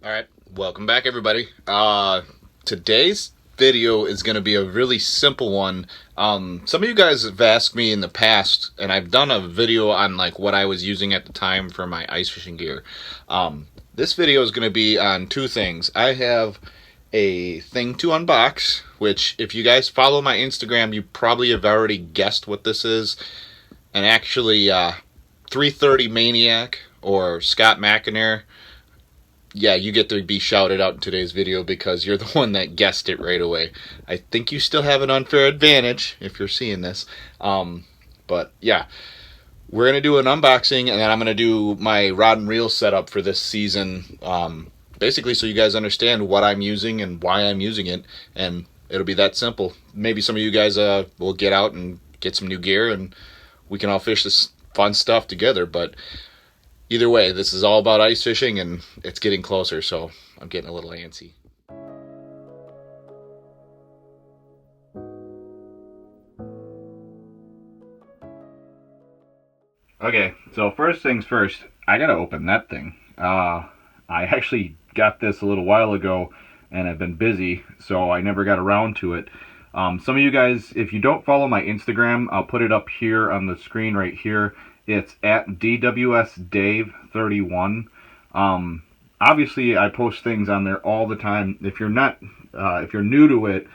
Alright, welcome back everybody. Today's video is going to be a really simple one. Some of you guys have asked me in the past, and I've done a video on like what I was using at the time for my ice fishing gear. This video is going to be on two things. I have a thing to unbox, which if you guys follow my Instagram, you probably have already guessed what this is. And actually, 330 Maniac or Scott McInerney, yeah, you get to be shouted out in today's video because you're the one that guessed it right away. I think you still have an unfair advantage if you're seeing this. But yeah, we're going to do an unboxing, and then I'm going to do my rod and reel setup for this season. Basically so you guys understand what I'm using and why I'm using it, and it'll be that simple. Maybe some of you guys will get out and get some new gear, and we can all fish this fun stuff together. But either way, this is all about ice fishing, and it's getting closer, so I'm getting a little antsy. Okay, so first things first, I gotta open that thing. I actually got this a little while ago, and I've been busy, so I never got around to it. Some of you guys, if you don't follow my Instagram, I'll put it up here on the screen right here. It's at DWSDave31. Obviously, I post things on there all the time. If you're not, if you're new to it,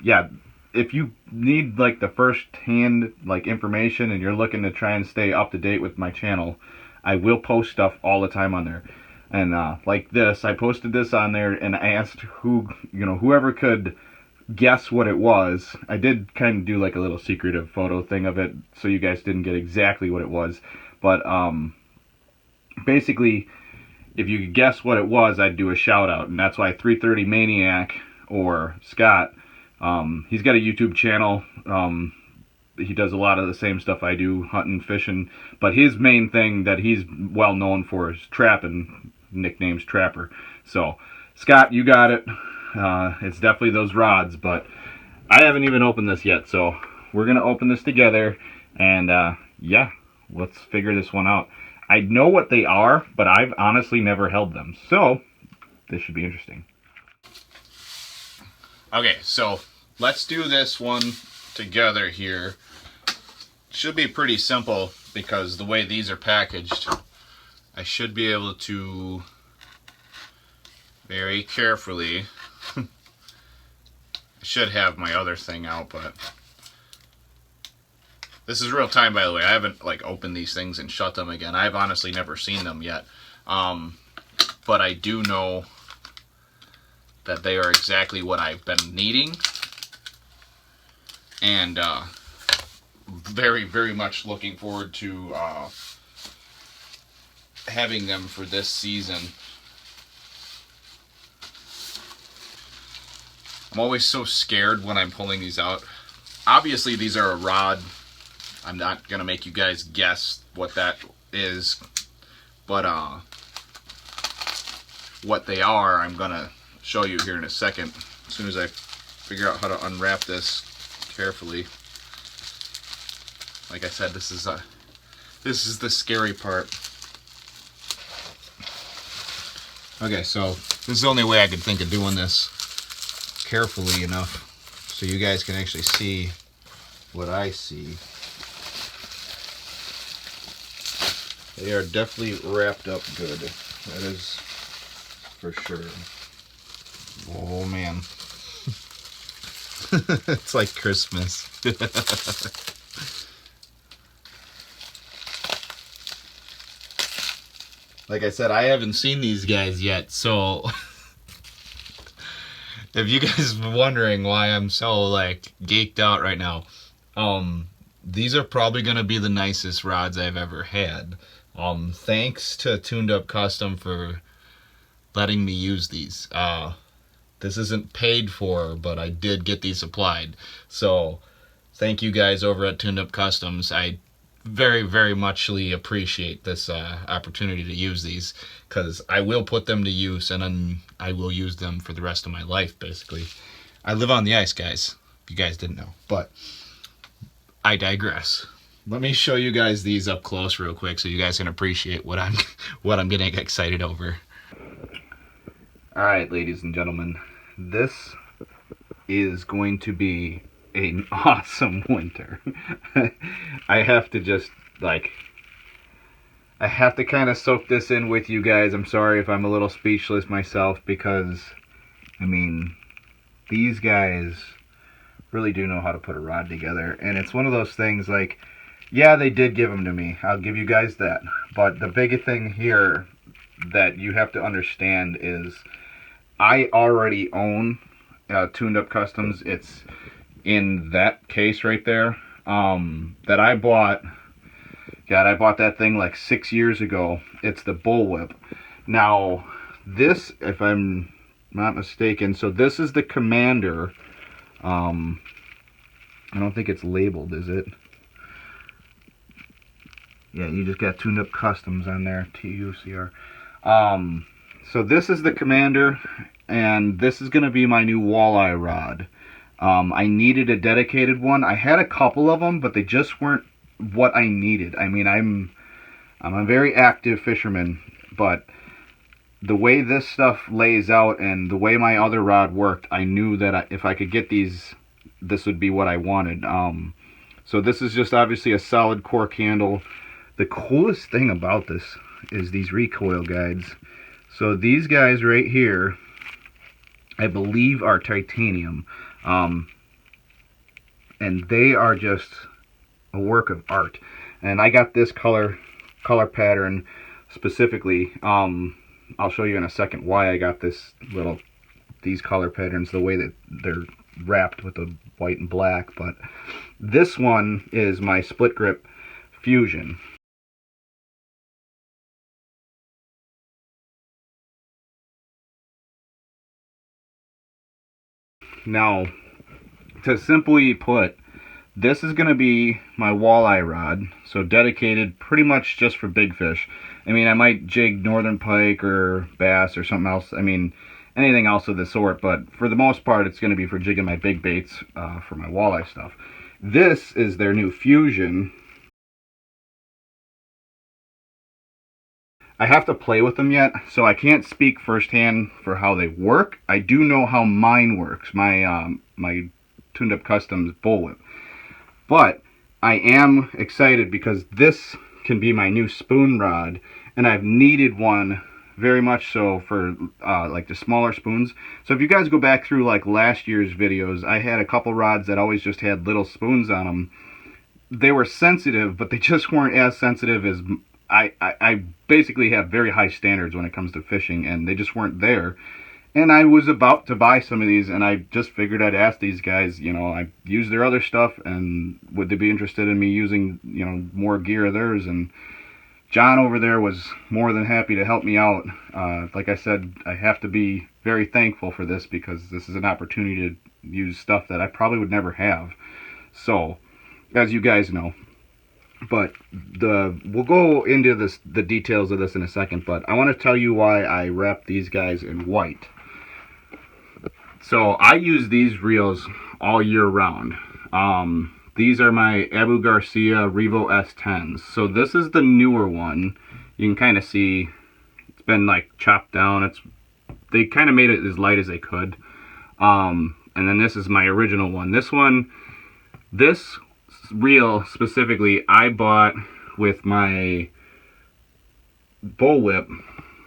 yeah, if you need like the first-hand like information and you're looking to try and stay up to date with my channel, I will post stuff all the time on there. And like this, I posted this on there, and I asked whoever could guess what it was. I did kind of do like a little secretive photo thing of it, so you guys didn't get exactly what it was. But basically, if you could guess what it was, I'd do a shout out, and that's why 330 Maniac or Scott. He's got a YouTube channel. He does a lot of the same stuff I do, hunting, fishing, but his main thing that he's well known for is trapping. Nickname's Trapper. So, Scott, you got it. It's definitely those rods, but I haven't even opened this yet, so we're going to open this together, and yeah, let's figure this one out. I know what they are, but I've honestly never held them, so this should be interesting. Okay, so let's do this one together here. Should be pretty simple because the way these are packaged, I should be able to very carefully, I should have my other thing out, but this is real time, by the way. I haven't like opened these things and shut them again. I've honestly never seen them yet, but I do know that they are exactly what I've been needing, and very, very much looking forward to having them for this season. I'm always so scared when I'm pulling these out. Obviously, these are a rod. I'm not going to make you guys guess what that is, but what they are, I'm going to show you here in a second, as soon as I figure out how to unwrap this carefully. Like I said, this is the scary part. Okay, so this is the only way I could think of doing this carefully enough so you guys can actually see what I see. They are definitely wrapped up good. That is for sure. Oh man. It's like Christmas. Like I said, I haven't seen these guys yet, so if you guys are wondering why I'm so like geeked out right now, these are probably gonna be the nicest rods I've ever had. Thanks to Tuned Up Custom for letting me use these. This isn't paid for, but I did get these supplied. So thank you guys over at Tuned Up Customs. I very, very muchly appreciate this opportunity to use these, because I will put them to use, and then I will use them for the rest of my life, basically. I live on the ice, guys, if you guys didn't know. But I digress. Let me show you guys these up close real quick so you guys can appreciate what I'm getting excited over. All right, ladies and gentlemen, this is going to be an awesome winter. I have to just, like, I have to kind of soak this in with you guys. I'm sorry if I'm a little speechless myself because, I mean, these guys really do know how to put a rod together. And it's one of those things like, yeah, they did give them to me. I'll give you guys that. But the big thing here that you have to understand is I already own Tuned Up Customs. It's in that case right there that I bought. God, I bought that thing like 6 years ago. It's the Bullwhip. Now, this, if I'm not mistaken, so this is the Commander. I don't think it's labeled, is it? Yeah, you just got Tuned Up Customs on there, TUCR. So this is the Commander, and this is going to be my new walleye rod. I needed a dedicated one. I had a couple of them, but they just weren't what I needed. I mean, I'm a very active fisherman, but the way this stuff lays out and the way my other rod worked, I knew that if I could get these, this would be what I wanted. So this is just obviously a solid cork handle. The coolest thing about this is these recoil guides. So these guys right here, I believe are titanium. And they are just a work of art. And I got this color pattern specifically. I'll show you in a second why I got these color patterns, the way that they're wrapped with the white and black. But this one is my Split Grip Fusion. Now, to simply put, this is going to be my walleye rod, so dedicated pretty much just for big fish. I mean, I might jig northern pike or bass or something else. I mean, anything else of the sort, but for the most part, it's going to be for jigging my big baits for my walleye stuff. This is their new Fusion. I have to play with them yet, so I can't speak firsthand for how they work. I do know how mine works, my Tuned Up Customs Bullwhip. But I am excited because this can be my new spoon rod, and I've needed one very much so for like the smaller spoons. So if you guys go back through like last year's videos, I had a couple rods that always just had little spoons on them. They were sensitive, but they just weren't as sensitive as I basically have very high standards when it comes to fishing, and they just weren't there. And I was about to buy some of these, and I just figured I'd ask these guys, you know, I use their other stuff, and would they be interested in me using, you know, more gear of theirs? And John over there was more than happy to help me out. Like I said, I have to be very thankful for this because this is an opportunity to use stuff that I probably would never have. So, as you guys know. But we'll go into the details of this in a second, but I want to tell you why I wrap these guys in white. So I use these reels all year round. These are my Abu Garcia Revo S10s. So this is the newer one. You can kind of see it's been like chopped down. They kind of made it as light as they could. And then this is my original one. This reel specifically I bought with my Bullwhip,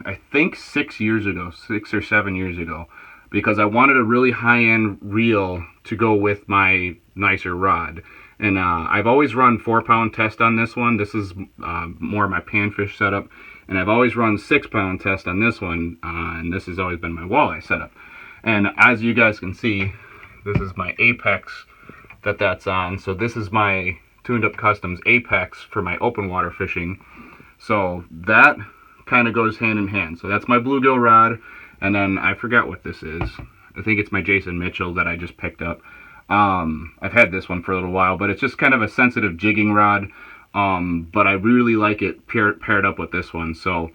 I think 6 or 7 years ago, because I wanted a really high-end reel to go with my nicer rod. And I've always run 4-pound test on this one. This is more my panfish setup, and I've always run 6-pound test on this one, and this has always been my walleye setup. And as you guys can see, this is my Apex that's on. So this is my Tuned Up Customs Apex for my open water fishing. So that kind of goes hand in hand. So that's my bluegill rod, and then I forgot what this is. I think it's my Jason Mitchell that I just picked up. I've had this one for a little while, but it's just kind of a sensitive jigging rod. But I really like it paired up with this one. So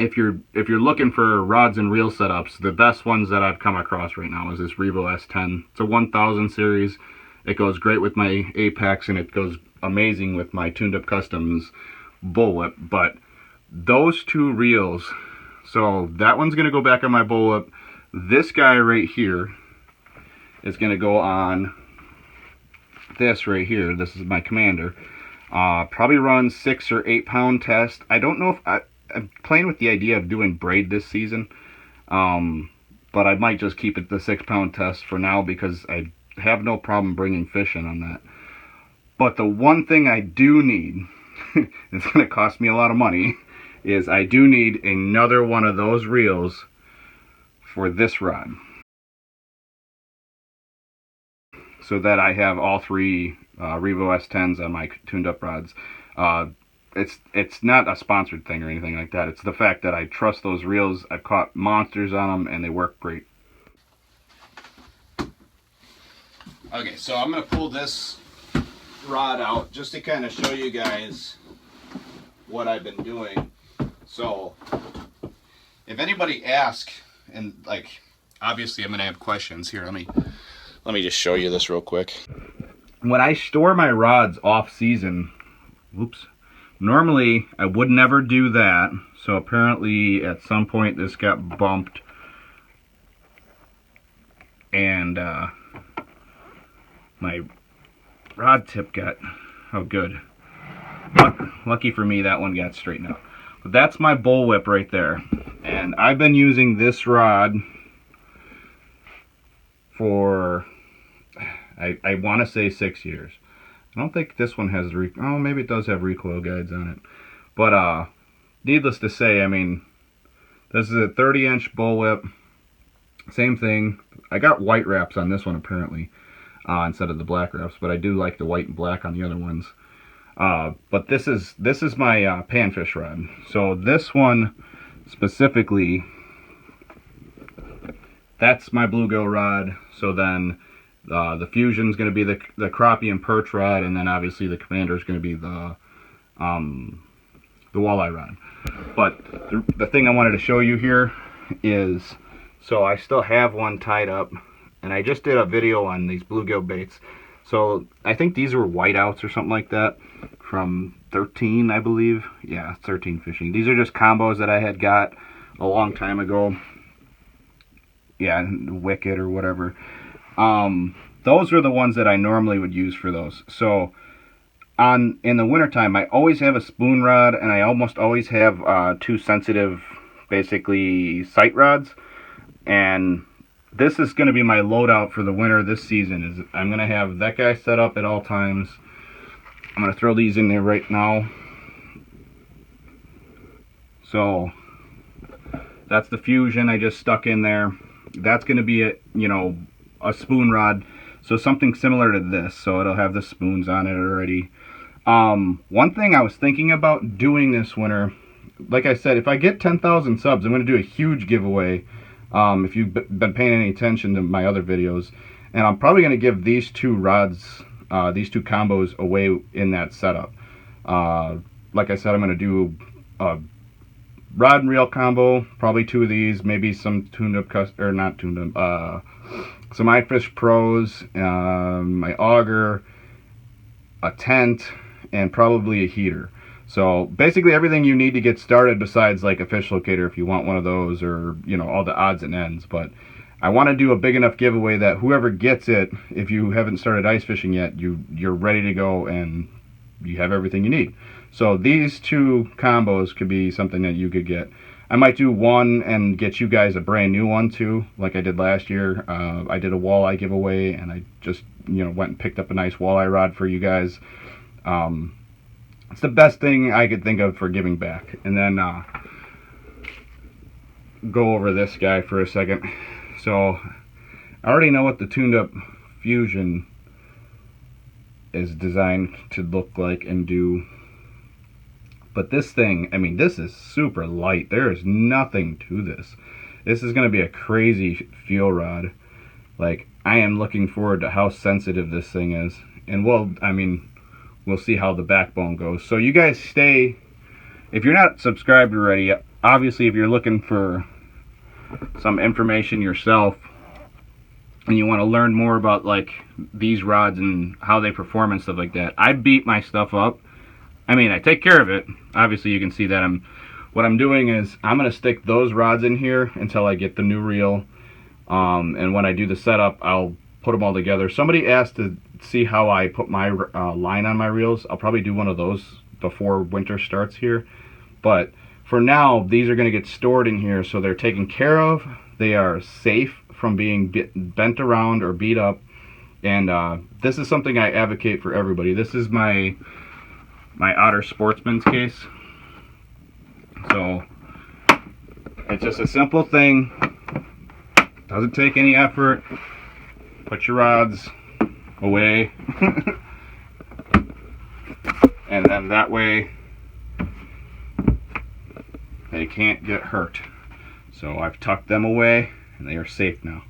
if you're looking for rods and reel setups, the best ones that I've come across right now is this Revo S10. It's a 1000 series. It goes great with my Apex, and it goes amazing with my Tuned Up Customs Bullwhip. But those two reels So that one's going to go back on my bullwhip. This guy right here is going to go on this right here. This is my Commander. Probably run 6 or 8 pound test. I don't know if I'm playing with the idea of doing braid this season. But I might just keep it the 6 pound test for now because I have no problem bringing fish in on that. But the one thing I do need, it's going to cost me a lot of money, is I do need another one of those reels for this rod. So that I have all 3 Revo S10s on my tuned up rods. It's not a sponsored thing or anything like that. It's the fact that I trust those reels. I've caught monsters on them and they work great. Okay, so I'm going to pull this rod out just to kind of show you guys what I've been doing. So if anybody asks, and like obviously I'm going to have questions here. Let me just show you this real quick. When I store my rods off season, whoops. Normally, I would never do that, so apparently at some point this got bumped, and my rod tip got, oh good, lucky for me that one got straightened out. But that's my bullwhip right there, and I've been using this rod for, I want to say 6 years. I don't think this one has, oh, maybe it does have recoil guides on it. But, needless to say, I mean, this is a 30-inch bullwhip. Same thing. I got white wraps on this one, apparently, instead of the black wraps. But I do like the white and black on the other ones. But this is my panfish rod. So this one, specifically, that's my bluegill rod. So then the Fusion's going to be the crappie and perch rod, and then obviously the Commander's going to be the walleye rod. But the thing I wanted to show you here is, so I still have one tied up, and I just did a video on these bluegill baits. So I think these were whiteouts or something like that from 13, I believe. Yeah, 13 Fishing. These are just combos that I had got a long time ago. Yeah, Wicked or whatever. Those are the ones that I normally would use for those. So in the wintertime, I always have a spoon rod, and I almost always have 2 sensitive, basically, sight rods. And this is going to be my loadout for the winter this season. Is I'm going to have that guy set up at all times. I'm going to throw these in there right now. So that's the Fusion I just stuck in there. That's going to be a spoon rod, so something similar to this, so it'll have the spoons on it already. One thing I was thinking about doing this winter, like I said, if I get 10,000 subs, I'm going to do a huge giveaway, if you've been paying any attention to my other videos, and I'm probably going to give these 2 rods, these 2 combos away in that setup. Like I said, I'm going to do a rod and reel combo, probably 2 of these, maybe some tuned up, or not tuned up, some iFish Pros, my auger, a tent, and probably a heater. So basically everything you need to get started besides like a fish locator if you want one of those, or all the odds and ends. But I want to do a big enough giveaway that whoever gets it, if you haven't started ice fishing yet, you're ready to go and you have everything you need. So these 2 combos could be something that you could get. I might do one and get you guys a brand new one too, like I did last year. I did a walleye giveaway, and I just went and picked up a nice walleye rod for you guys. It's the best thing I could think of for giving back. And then go over this guy for a second. So I already know what the tuned up Fusion is designed to look like and do. But this thing, I mean, this is super light. There is nothing to this. This is going to be a crazy feel rod. Like, I am looking forward to how sensitive this thing is. And we'll see how the backbone goes. So you guys stay, if you're not subscribed already, obviously if you're looking for some information yourself and you want to learn more about like these rods and how they perform and stuff like that, I beat my stuff up. I mean, I take care of it. Obviously, you can see that I'm what I'm doing is I'm going to stick those rods in here until I get the new reel. And when I do the setup, I'll put them all together. Somebody asked to see how I put my line on my reels. I'll probably do one of those before winter starts here. But for now, these are going to get stored in here, so they're taken care of. They are safe from being bent around or beat up. And this is something I advocate for everybody. This is my Otter Sportsman's case. So it's just a simple thing. Doesn't take any effort. Put your rods away. And then that way they can't get hurt. So I've tucked them away and they are safe now.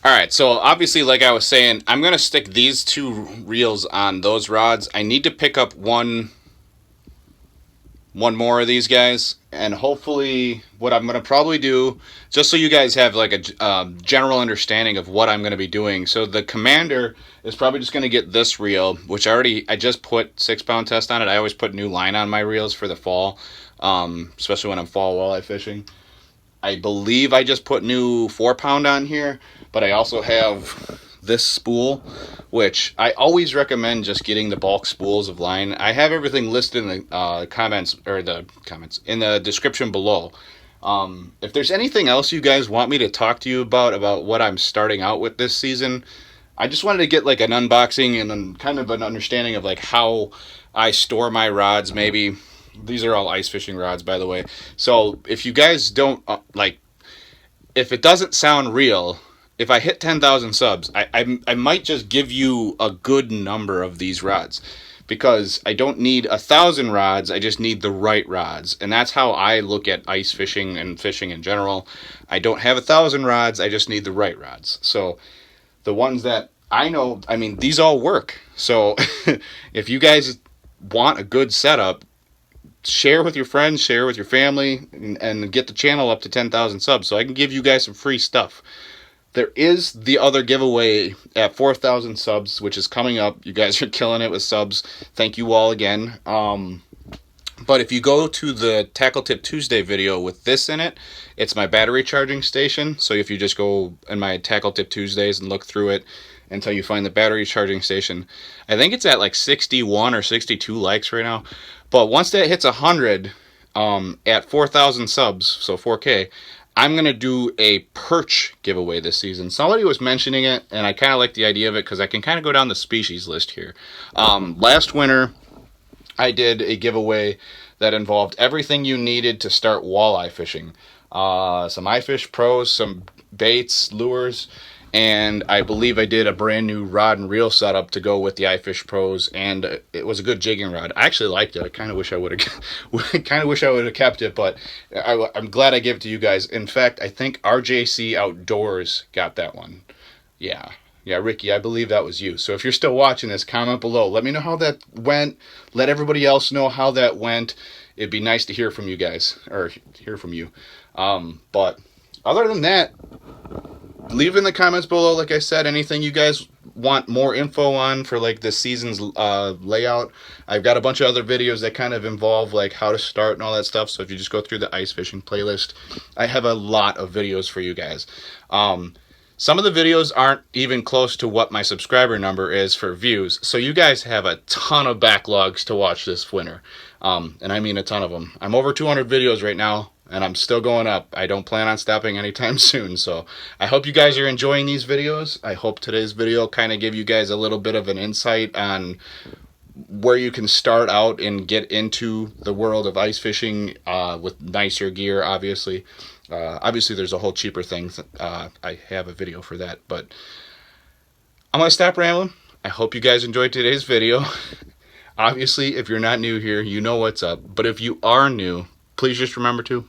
Alright, so obviously, like I was saying, I'm going to stick these two reels on those rods. I need to pick up one more of these guys, and hopefully what I'm going to probably do, just so you guys have like a general understanding of what I'm going to be doing. So the Commander is probably just going to get this reel, which I just put 6-pound test on it. I always put new line on my reels for the fall, especially when I'm fall walleye fishing. I believe I just put new 4-pound on here, but I also have this spool, which I always recommend just getting the bulk spools of line. I have everything listed in the comments in the description below. If there's anything else you guys want me to talk to you about what I'm starting out with this season, I just wanted to get like an unboxing and kind of an understanding of like how I store my rods. Maybe these are all ice fishing rods, by the way. So if you guys don't if it doesn't sound real, if I hit 10,000 subs, I might just give you a good number of these rods, because I don't need 1,000 rods. I just need the right rods, and that's how I look at ice fishing and fishing in general. I don't have 1,000 rods. I just need the right rods. So the ones that I know, I mean, these all work. So if you guys want a good setup, share with your friends, share with your family, and get the channel up to 10,000 subs so I can give you guys some free stuff. There is the other giveaway at 4,000 subs, which is coming up. You guys are killing it with subs. Thank you all again. But if you go to the Tackle Tip Tuesday video with this in it, it's my battery charging station. So if you just go in my Tackle Tip Tuesdays and look through it until you find the battery charging station, I think it's at like 61 or 62 likes right now. But once that hits 100 at 4,000 subs, so 4K, I'm going to do a perch giveaway this season. Somebody was mentioning it, and I kind of like the idea of it because I can kind of go down the species list here. Last winter, I did a giveaway that involved everything you needed to start walleye fishing. Some iFish Pros, some baits, lures, and I believe I did a brand new rod and reel setup to go with the iFish Pros, and it was a good jigging rod. I actually liked it. I kind of wish I would have kept it, but I'm glad I gave it to you guys. In fact, I think RJC Outdoors got that one. Yeah, Ricky, I believe that was you. So if you're still watching this, comment below. Let me know how that went. Let everybody else know how that went. It'd be nice to hear from you guys, or hear from you. But other than that, leave in the comments below, like I said, anything you guys want more info on for like this season's layout. I've got a bunch of other videos that kind of involve like how to start and all that stuff. So if you just go through the ice fishing playlist, I have a lot of videos for you guys. Some of the videos aren't even close to what my subscriber number is for views. So you guys have a ton of backlogs to watch this winter. And I mean a ton of them. I'm over 200 videos right now, and I'm still going up. I don't plan on stopping anytime soon. So I hope you guys are enjoying these videos. I hope today's video kind of gave you guys a little bit of an insight on where you can start out and get into the world of ice fishing with nicer gear, obviously. Obviously, there's a whole cheaper thing. I have a video for that. But I'm going to stop rambling. I hope you guys enjoyed today's video. Obviously, if you're not new here, you know what's up. But if you are new, please just remember to